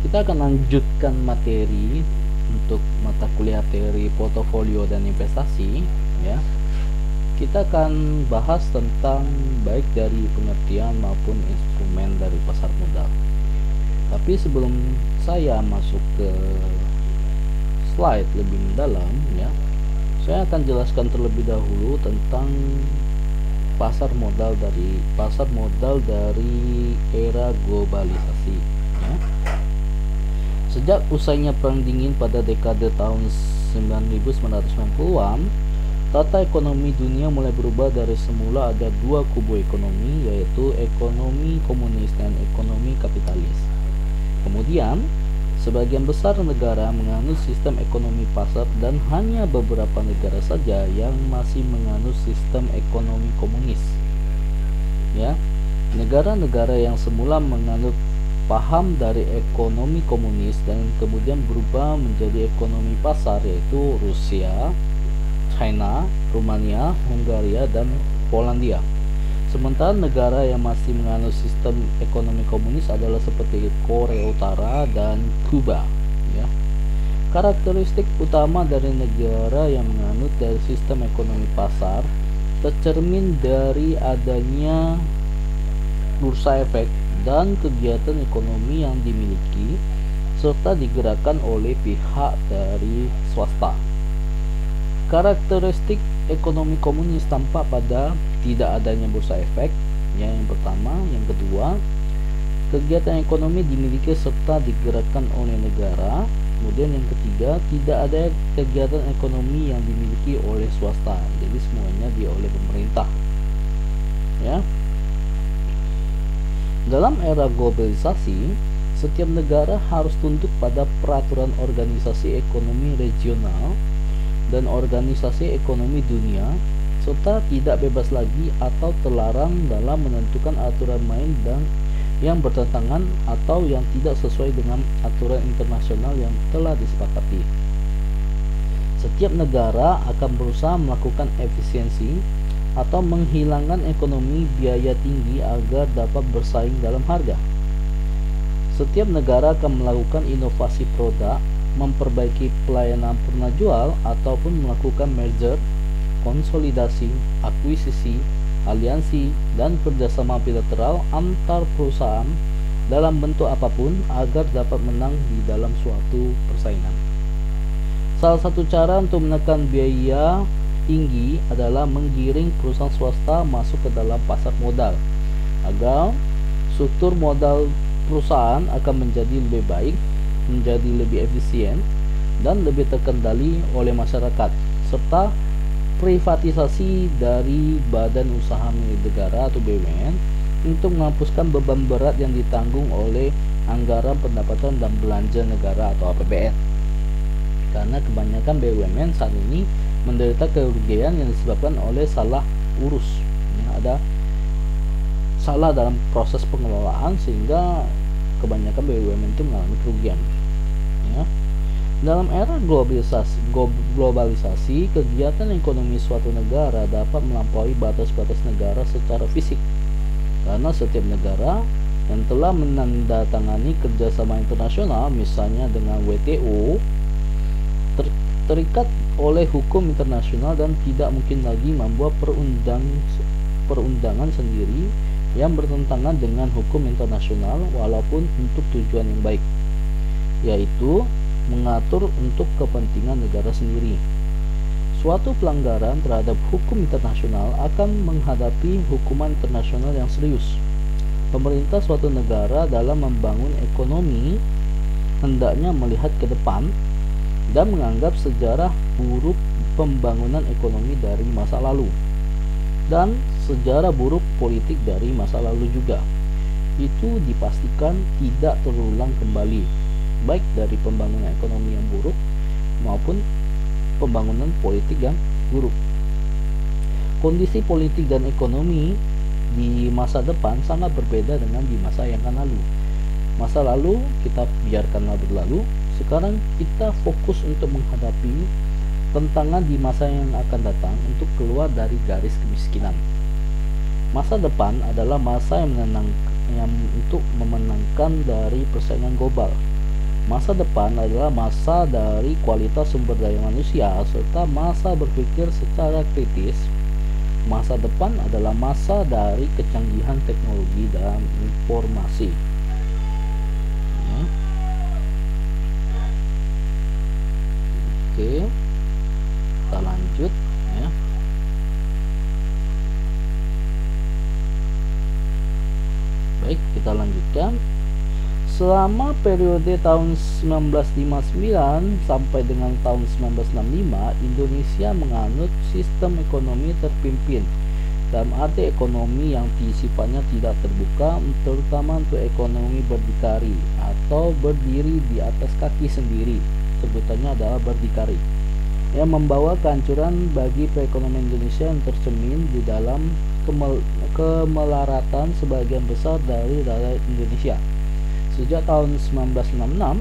Kita akan lanjutkan materi untuk mata kuliah teori portofolio dan investasi ya. Kita akan bahas tentang baik dari pengertian maupun instrumen dari pasar modal. Tapi sebelum saya masuk ke slide lebih mendalam ya, saya akan jelaskan terlebih dahulu tentang pasar modal dari era globalisasi ya. Sejak usainya Perang Dingin pada dekade tahun 1990-an, tata ekonomi dunia mulai berubah. Dari semula ada dua kubu ekonomi, yaitu ekonomi komunis dan ekonomi kapitalis. Kemudian, sebagian besar negara menganut sistem ekonomi pasar dan hanya beberapa negara saja yang masih menganut sistem ekonomi komunis. Ya, negara-negara yang semula menganut paham dari ekonomi komunis dan kemudian berubah menjadi ekonomi pasar, yaitu Rusia, China, Rumania, Hungaria, dan Polandia. Sementara negara yang masih menganut sistem ekonomi komunis adalah seperti Korea Utara dan Kuba ya. Karakteristik utama dari negara yang menganut dari sistem ekonomi pasar tercermin dari adanya bursa efek dan kegiatan ekonomi yang dimiliki serta digerakkan oleh pihak dari swasta. Karakteristik ekonomi komunis tampak pada tidak adanya bursa efek yang pertama. Yang kedua, kegiatan ekonomi dimiliki serta digerakkan oleh negara. Kemudian yang ketiga, tidak ada kegiatan ekonomi yang dimiliki oleh swasta, jadi semuanya oleh pemerintah ya. Dalam era globalisasi, setiap negara harus tunduk pada peraturan organisasi ekonomi regional dan organisasi ekonomi dunia, serta tidak bebas lagi atau terlarang dalam menentukan aturan main dan yang bertentangan atau yang tidak sesuai dengan aturan internasional yang telah disepakati. Setiap negara akan berusaha melakukan efisiensi atau menghilangkan ekonomi biaya tinggi agar dapat bersaing dalam harga. Setiap negara akan melakukan inovasi produk, memperbaiki pelayanan pernah jual, ataupun melakukan merger, konsolidasi, akuisisi, aliansi, dan kerjasama bilateral antar perusahaan dalam bentuk apapun agar dapat menang di dalam suatu persaingan. Salah satu cara untuk menekan biaya tinggi adalah menggiring perusahaan swasta masuk ke dalam pasar modal agar struktur modal perusahaan akan menjadi lebih baik, menjadi lebih efisien dan lebih terkendali oleh masyarakat, serta privatisasi dari badan usaha milik negara atau BUMN untuk menghapuskan beban berat yang ditanggung oleh anggaran pendapatan dan belanja negara atau APBN. Karena kebanyakan BUMN saat ini menderita kerugian yang disebabkan oleh salah urus ya, ada salah dalam proses pengelolaan sehingga kebanyakan BUMN itu mengalami kerugian ya. Dalam era globalisasi, kegiatan ekonomi suatu negara dapat melampaui batas-batas negara secara fisik karena setiap negara yang telah menandatangani kerjasama internasional, misalnya dengan WTO, terikat oleh hukum internasional dan tidak mungkin lagi membuat perundangan sendiri yang bertentangan dengan hukum internasional walaupun untuk tujuan yang baik, yaitu mengatur untuk kepentingan negara sendiri. Suatu pelanggaran terhadap hukum internasional akan menghadapi hukuman internasional yang serius. Pemerintah suatu negara dalam membangun ekonomi hendaknya melihat ke depan dan menganggap sejarah buruk pembangunan ekonomi dari masa lalu dan sejarah buruk politik dari masa lalu juga. Itu dipastikan tidak terulang kembali, baik dari pembangunan ekonomi yang buruk maupun pembangunan politik yang buruk. Kondisi politik dan ekonomi di masa depan sangat berbeda dengan di masa yang akan lalu. Masa lalu kita biarkanlah berlalu. Sekarang kita fokus untuk menghadapi tantangan di masa yang akan datang untuk keluar dari garis kemiskinan. Masa depan adalah masa yang untuk memenangkan dari persaingan global. Masa depan adalah masa dari kualitas sumber daya manusia serta masa berpikir secara kritis. Masa depan adalah masa dari kecanggihan teknologi dan informasi. Ya. Oke, kita lanjut ya. Baik, kita lanjutkan. Selama periode tahun 1959 sampai dengan tahun 1965, Indonesia menganut sistem ekonomi terpimpin, dalam arti ekonomi yang sifatnya tidak terbuka, terutama untuk ekonomi berdikari atau berdiri di atas kaki sendiri, sebutannya adalah berdikari, yang membawa kehancuran bagi perekonomian Indonesia yang tercermin di dalam kemelaratan sebagian besar dari rakyat Indonesia. Sejak tahun 1966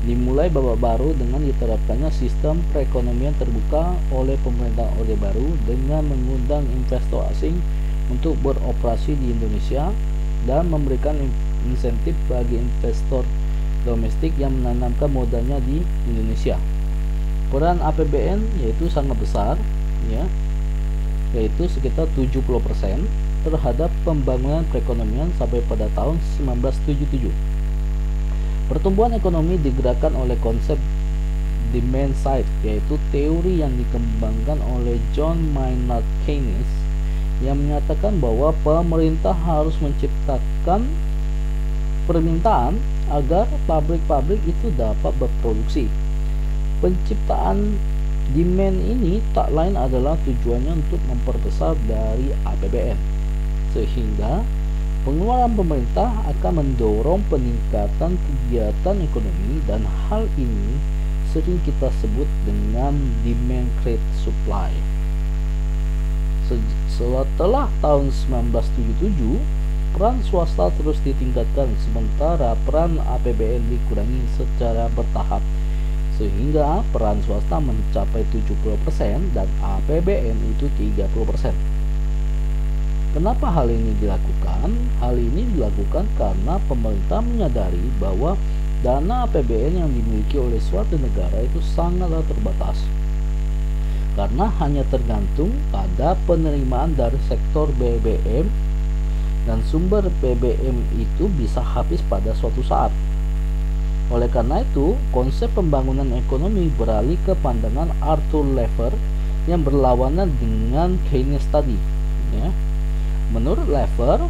dimulai babak baru dengan diterapkannya sistem perekonomian terbuka oleh pemerintah Orde Baru dengan mengundang investor asing untuk beroperasi di Indonesia dan memberikan insentif bagi investor domestik yang menanamkan modalnya di Indonesia. Peran APBN yaitu sangat besar ya, yaitu sekitar 70% terhadap pembangunan perekonomian sampai pada tahun 1977. Pertumbuhan ekonomi digerakkan oleh konsep demand side, yaitu teori yang dikembangkan oleh John Maynard Keynes yang menyatakan bahwa pemerintah harus menciptakan permintaan agar pabrik-pabrik itu dapat berproduksi. Penciptaan demand ini tak lain adalah tujuannya untuk memperbesar dari APBN, sehingga pengeluaran pemerintah akan mendorong peningkatan kegiatan ekonomi, dan hal ini sering kita sebut dengan demand create supply. Setelah tahun 1977, peran swasta terus ditingkatkan sementara peran APBN dikurangi secara bertahap, sehingga peran swasta mencapai 70% dan APBN itu 30%. Kenapa hal ini dilakukan? Hal ini dilakukan karena pemerintah menyadari bahwa dana APBN yang dimiliki oleh suatu negara itu sangatlah terbatas, karena hanya tergantung pada penerimaan dari sektor BBM, dan sumber BBM itu bisa habis pada suatu saat. Oleh karena itu, konsep pembangunan ekonomi beralih ke pandangan Arthur Laffer yang berlawanan dengan Keynes tadi ya. Menurut Laffer,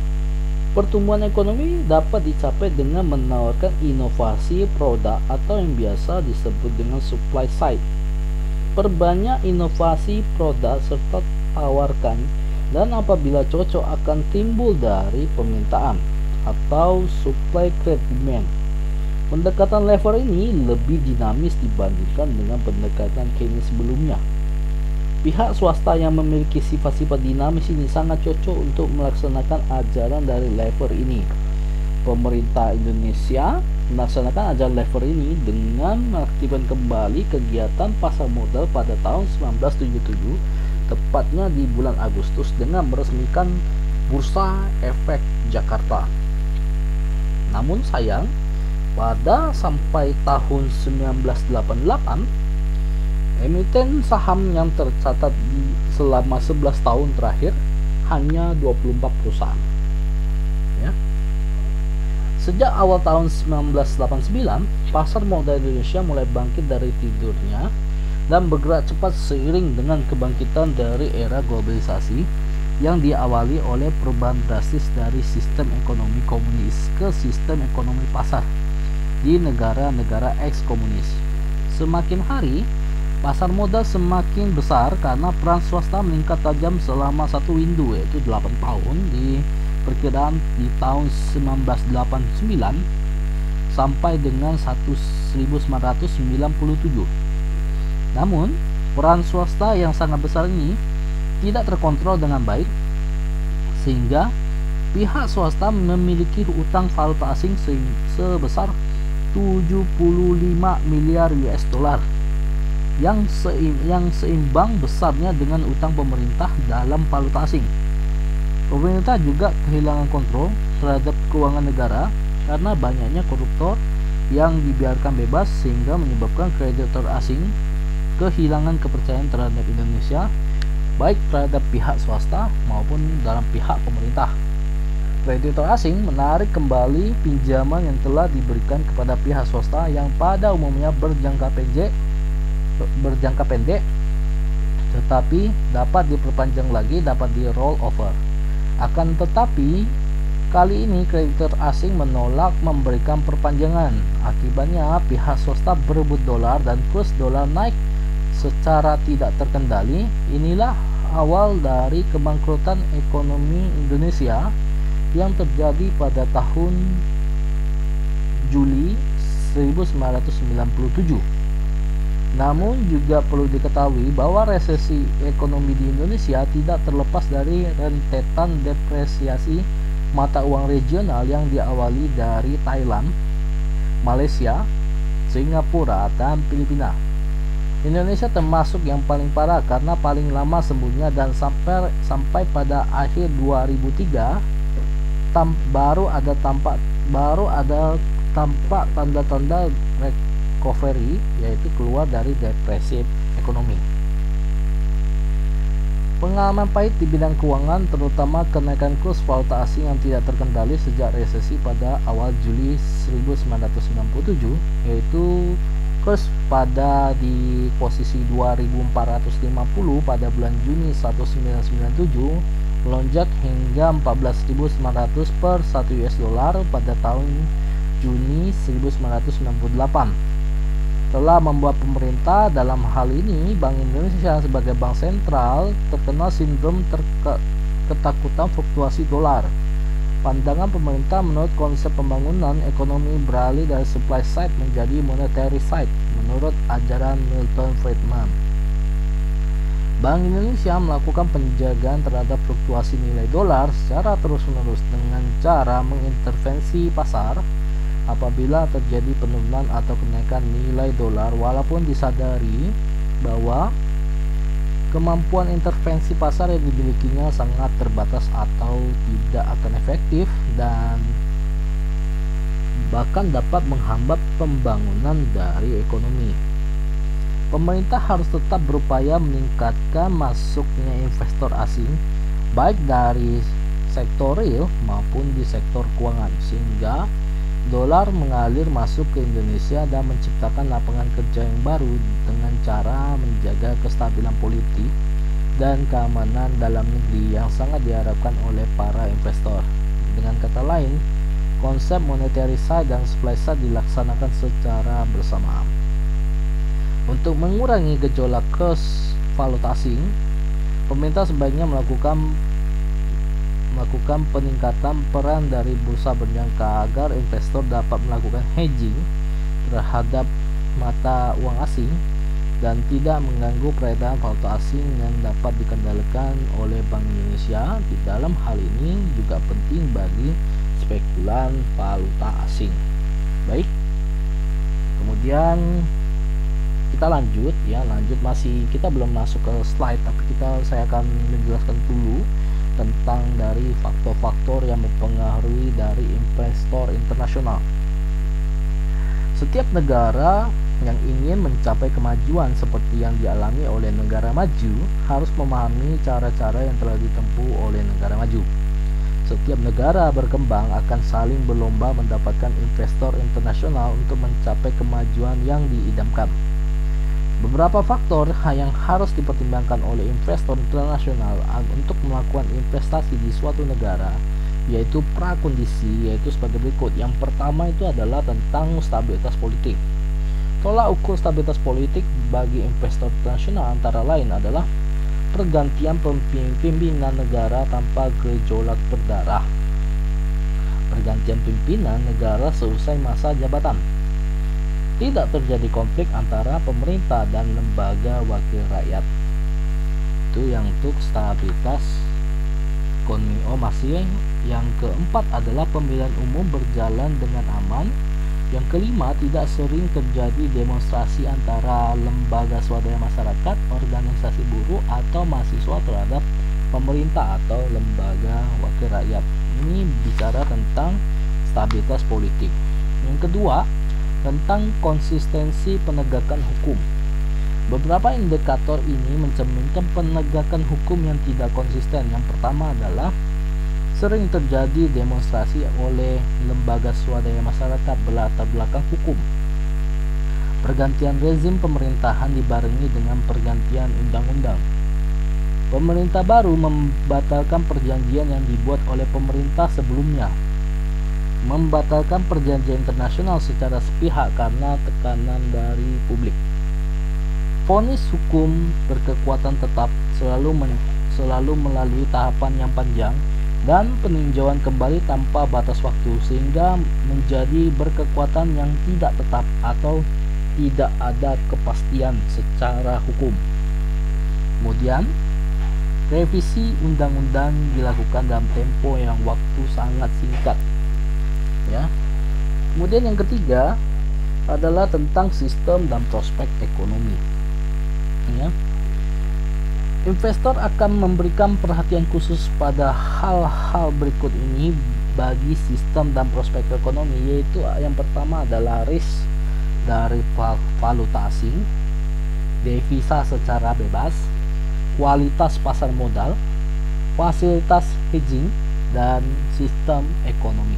pertumbuhan ekonomi dapat dicapai dengan menawarkan inovasi produk atau yang biasa disebut dengan supply side. Perbanyak inovasi produk serta tawarkan, dan apabila cocok akan timbul dari permintaan atau supply create demand. Pendekatan Laffer ini lebih dinamis dibandingkan dengan pendekatan Keynes sebelumnya. Pihak swasta yang memiliki sifat-sifat dinamis ini sangat cocok untuk melaksanakan ajaran dari Laffer ini. Pemerintah Indonesia melaksanakan ajaran Laffer ini dengan mengaktifkan kembali kegiatan pasar modal pada tahun 1977, tepatnya di bulan Agustus, dengan meresmikan Bursa Efek Jakarta. Namun sayang, pada sampai tahun 1988, emiten saham yang tercatat selama 11 tahun terakhir hanya 24 perusahaan. Ya. Sejak awal tahun 1989, pasar modal Indonesia mulai bangkit dari tidurnya dan bergerak cepat seiring dengan kebangkitan dari era globalisasi yang diawali oleh perubahan drastis dari sistem ekonomi komunis ke sistem ekonomi pasar di negara-negara eks-komunis. Semakin hari, pasar modal semakin besar karena peran swasta meningkat tajam selama satu window, yaitu 8 tahun di perkiraan di tahun 1989 sampai dengan 1997. Namun, peran swasta yang sangat besar ini tidak terkontrol dengan baik, sehingga pihak swasta memiliki utang valuta asing sebesar 75 miliar US dollar yang seimbang besarnya dengan utang pemerintah dalam valuta asing. Pemerintah juga kehilangan kontrol terhadap keuangan negara karena banyaknya koruptor yang dibiarkan bebas sehingga menyebabkan kreditor asing kehilangan kepercayaan terhadap Indonesia, baik terhadap pihak swasta maupun dalam pihak pemerintah. Kreditor asing menarik kembali pinjaman yang telah diberikan kepada pihak swasta yang pada umumnya berjangka pendek, tetapi dapat diperpanjang lagi, dapat di roll over. Akan tetapi kali ini kreditor asing menolak memberikan perpanjangan. Akibatnya pihak swasta berebut dolar dan kurs dolar naik secara tidak terkendali. Inilah awal dari kebangkrutan ekonomi Indonesia yang terjadi pada tahun Juli 1997. Namun juga perlu diketahui bahwa resesi ekonomi di Indonesia tidak terlepas dari rentetan depresiasi mata uang regional yang diawali dari Thailand, Malaysia, Singapura, dan Filipina. Indonesia termasuk yang paling parah karena paling lama sembuhnya, dan sampai pada akhir 2003 baru ada tampak tanda-tanda recovery, yaitu keluar dari depresi ekonomi. Pengalaman pahit di bidang keuangan, terutama kenaikan kurs valuta asing yang tidak terkendali sejak resesi pada awal Juli 1997, yaitu kurs pada di posisi 2.450 pada bulan Juni 1997 melonjak hingga 14.900 per 1 US dollar pada tahun Juni 1998. Telah membuat pemerintah, dalam hal ini Bank Indonesia sebagai bank sentral, terkena sindrom ketakutan fluktuasi dolar. Pandangan pemerintah menurut konsep pembangunan ekonomi beralih dari supply side menjadi monetary side menurut ajaran Milton Friedman. Bank Indonesia melakukan penjagaan terhadap fluktuasi nilai dolar secara terus-menerus dengan cara mengintervensi pasar apabila terjadi penurunan atau kenaikan nilai dolar, walaupun disadari bahwa kemampuan intervensi pasar yang dimilikinya sangat terbatas atau tidak akan efektif dan bahkan dapat menghambat pembangunan dari ekonomi. Pemerintah harus tetap berupaya meningkatkan masuknya investor asing baik dari sektor real maupun di sektor keuangan, sehingga dolar mengalir masuk ke Indonesia dan menciptakan lapangan kerja yang baru dengan cara menjaga kestabilan politik dan keamanan dalam negeri yang sangat diharapkan oleh para investor. Dengan kata lain, konsep monetary side dan supply side dilaksanakan secara bersamaan. Untuk mengurangi gejolak kurs valuta asing, pemerintah sebaiknya melakukan peningkatan peran dari bursa berjangka agar investor dapat melakukan hedging terhadap mata uang asing dan tidak mengganggu peredaran valuta asing yang dapat dikendalikan oleh Bank Indonesia. Di dalam hal ini juga penting bagi spekulan valuta asing. Baik, kemudian kita lanjut masih kita belum masuk ke slide, tapi saya akan menjelaskan dulu tentang dari faktor-faktor yang mempengaruhi dari investor internasional. Setiap negara yang ingin mencapai kemajuan seperti yang dialami oleh negara maju harus memahami cara-cara yang telah ditempuh oleh negara maju. Setiap negara berkembang akan saling berlomba mendapatkan investor internasional untuk mencapai kemajuan yang diidamkan. Beberapa faktor yang harus dipertimbangkan oleh investor internasional untuk melakukan investasi di suatu negara, yaitu prakondisi, yaitu sebagai berikut. Yang pertama itu adalah tentang stabilitas politik. Tolak ukur stabilitas politik bagi investor internasional antara lain adalah pergantian pimpinan negara tanpa gejolak berdarah, pergantian pimpinan negara seusai masa jabatan, tidak terjadi konflik antara pemerintah dan lembaga wakil rakyat. Itu yang untuk stabilitas ekonomi. Masih yang keempat adalah pemilihan umum berjalan dengan aman. Yang kelima, tidak sering terjadi demonstrasi antara lembaga swadaya masyarakat, organisasi buruh, atau mahasiswa terhadap pemerintah atau lembaga wakil rakyat. Ini bicara tentang stabilitas politik. Yang kedua, tentang konsistensi penegakan hukum. Beberapa indikator ini mencerminkan penegakan hukum yang tidak konsisten. Yang pertama adalah sering terjadi demonstrasi oleh lembaga swadaya masyarakat berlatar belakang hukum. Pergantian rezim pemerintahan dibarengi dengan pergantian undang-undang. Pemerintah baru membatalkan perjanjian yang dibuat oleh pemerintah sebelumnya. Membatalkan perjanjian internasional secara sepihak karena tekanan dari publik. Vonis hukum berkekuatan tetap selalu melalui tahapan yang panjang dan peninjauan kembali tanpa batas waktu, sehingga menjadi berkekuatan yang tidak tetap atau tidak ada kepastian secara hukum. Kemudian, revisi undang-undang dilakukan dalam tempo yang waktu sangat singkat. Ya. Kemudian yang ketiga adalah tentang sistem dan prospek ekonomi. Ya. Investor akan memberikan perhatian khusus pada hal-hal berikut ini bagi sistem dan prospek ekonomi, yaitu yang pertama adalah risk dari valuta asing, devisa secara bebas, kualitas pasar modal, fasilitas hedging, dan sistem ekonomi.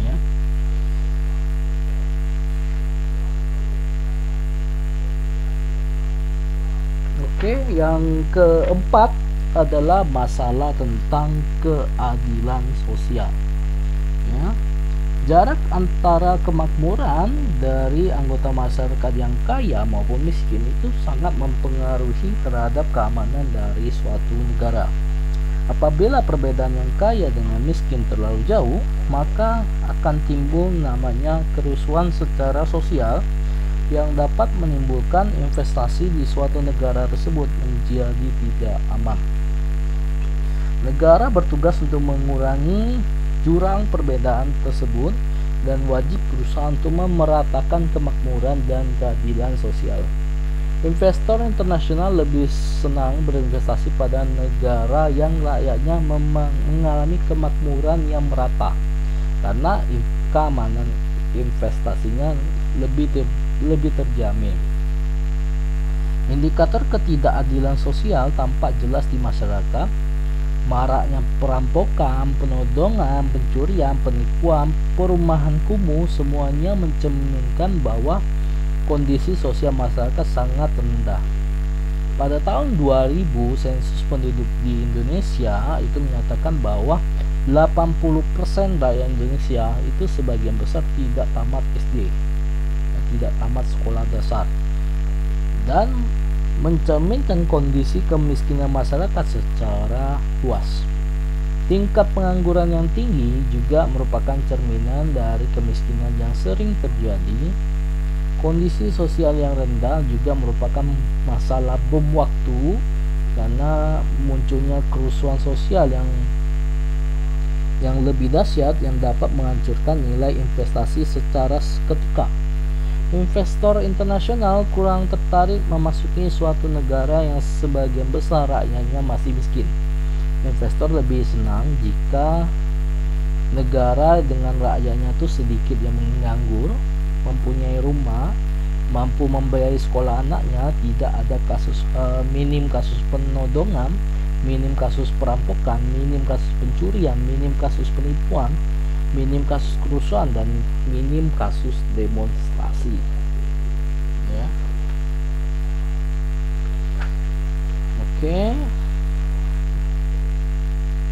Ya. Oke, yang keempat adalah masalah tentang keadilan sosial. Ya. Jarak antara kemakmuran dari anggota masyarakat yang kaya maupun miskin itu sangat mempengaruhi terhadap keamanan dari suatu negara. Apabila perbedaan yang kaya dengan miskin terlalu jauh, maka akan timbul namanya kerusuhan secara sosial yang dapat menimbulkan investasi di suatu negara tersebut menjadi tidak aman. Negara bertugas untuk mengurangi jurang perbedaan tersebut dan wajib berusaha untuk memeratakan kemakmuran dan keadilan sosial. Investor internasional lebih senang berinvestasi pada negara yang rakyatnya mengalami kemakmuran yang merata, karena keamanan investasinya lebih terjamin. Indikator ketidakadilan sosial tampak jelas di masyarakat. Maraknya perampokan, penodongan, pencurian, penipuan, perumahan kumuh, semuanya mencerminkan bahwa kondisi sosial masyarakat sangat rendah. Pada tahun 2000, sensus penduduk di Indonesia itu menyatakan bahwa 80% rakyat Indonesia itu sebagian besar tidak tamat SD, tidak tamat sekolah dasar, dan mencerminkan kondisi kemiskinan masyarakat secara luas. Tingkat pengangguran yang tinggi juga merupakan cerminan dari kemiskinan yang sering terjadi. Kondisi sosial yang rendah juga merupakan masalah bom waktu karena munculnya kerusuhan sosial yang lebih dahsyat yang dapat menghancurkan nilai investasi secara seketika. Investor internasional kurang tertarik memasuki suatu negara yang sebagian besar rakyatnya masih miskin. Investor lebih senang jika negara dengan rakyatnya itu sedikit yang menganggur, mempunyai rumah, mampu membayari sekolah anaknya, tidak ada minim kasus penodongan, minim kasus perampokan, minim kasus pencurian, minim kasus penipuan, minim kasus kerusuhan, dan minim kasus demonstrasi. Ya. Oke.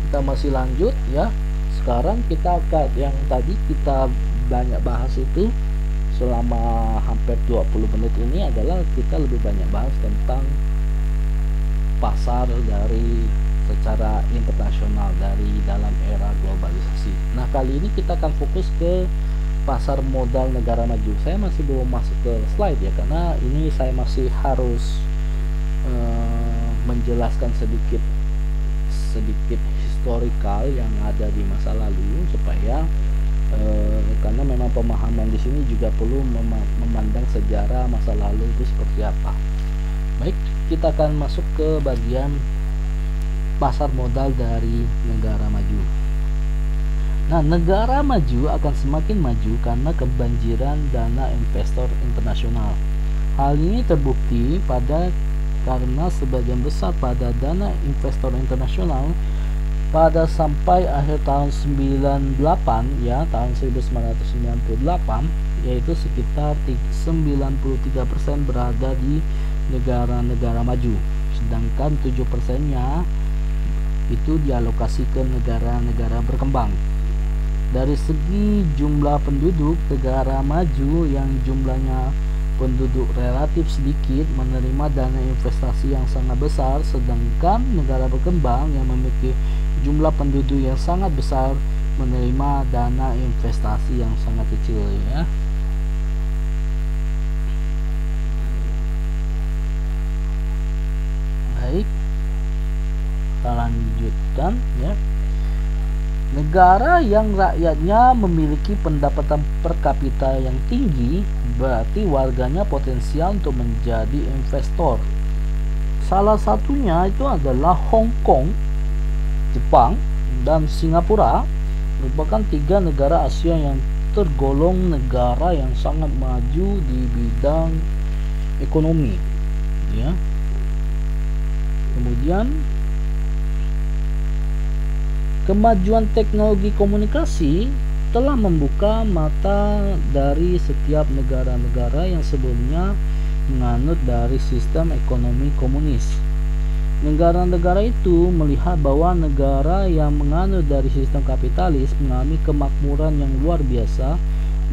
Kita masih lanjut ya. Sekarang kita yang tadi kita banyak bahas itu selama hampir 20 menit ini adalah kita lebih banyak bahas tentang pasar dari secara internasional dari dalam era globalisasi. Nah, kali ini kita akan fokus ke pasar modal negara maju. Saya masih belum masuk ke slide ya, karena ini saya masih harus menjelaskan sedikit historical yang ada di masa lalu supaya karena memang pemahaman di sini juga perlu memandang sejarah masa lalu itu seperti apa. Baik, kita akan masuk ke bagian pasar modal dari negara maju. Nah, negara maju akan semakin maju karena kebanjiran dana investor internasional. Hal ini terbukti karena sebagian besar pada dana investor internasional pada sampai akhir tahun 98 ya, tahun 1998, yaitu sekitar 93% berada di negara-negara maju, sedangkan 7%-nya itu dialokasi ke negara-negara berkembang. Dari segi jumlah penduduk, negara maju yang jumlahnya penduduk relatif sedikit menerima dana investasi yang sangat besar, sedangkan negara berkembang yang memiliki jumlah penduduk yang sangat besar menerima dana investasi yang sangat kecil ya. Baik, kita lanjutkan ya. Negara yang rakyatnya memiliki pendapatan per kapita yang tinggi berarti warganya potensial untuk menjadi investor. Salah satunya itu adalah Hong Kong, Jepang, dan Singapura, merupakan 3 negara Asia yang tergolong negara yang sangat maju di bidang ekonomi ya. Kemudian kemajuan teknologi komunikasi telah membuka mata dari setiap negara-negara yang sebelumnya menganut dari sistem ekonomi komunis. Negara-negara itu melihat bahwa negara yang menganut dari sistem kapitalis mengalami kemakmuran yang luar biasa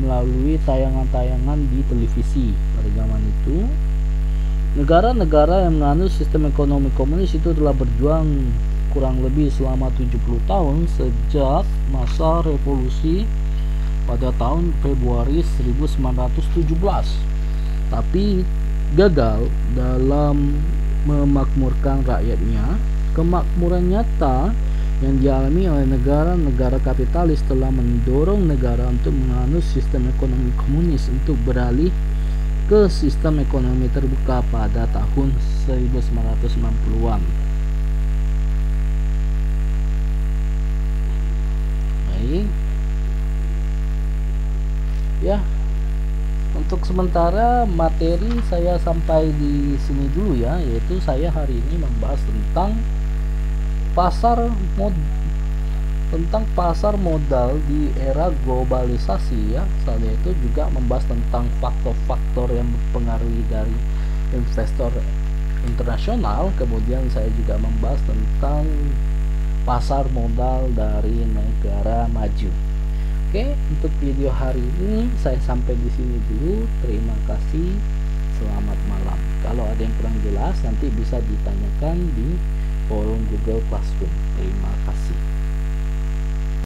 melalui tayangan-tayangan di televisi pada zaman itu. Negara-negara yang menganut sistem ekonomi komunis itu telah berjuang kurang lebih selama 70 tahun sejak masa revolusi pada tahun Februari 1917, tapi gagal dalam memakmurkan rakyatnya. Kemakmuran nyata yang dialami oleh negara-negara kapitalis telah mendorong negara untuk menganut sistem ekonomi komunis untuk beralih ke sistem ekonomi terbuka pada tahun 1990-an. Baik. Ya. Untuk sementara materi saya sampai di sini dulu ya, yaitu saya hari ini membahas tentang pasar modal di era globalisasi ya. Saya itu juga membahas tentang faktor-faktor yang mempengaruhi dari investor internasional. Kemudian saya juga membahas tentang pasar modal dari negara maju. Oke, untuk video hari ini saya sampai di sini dulu. Terima kasih. Selamat malam. Kalau ada yang kurang jelas nanti bisa ditanyakan di forum Google Classroom. Terima kasih.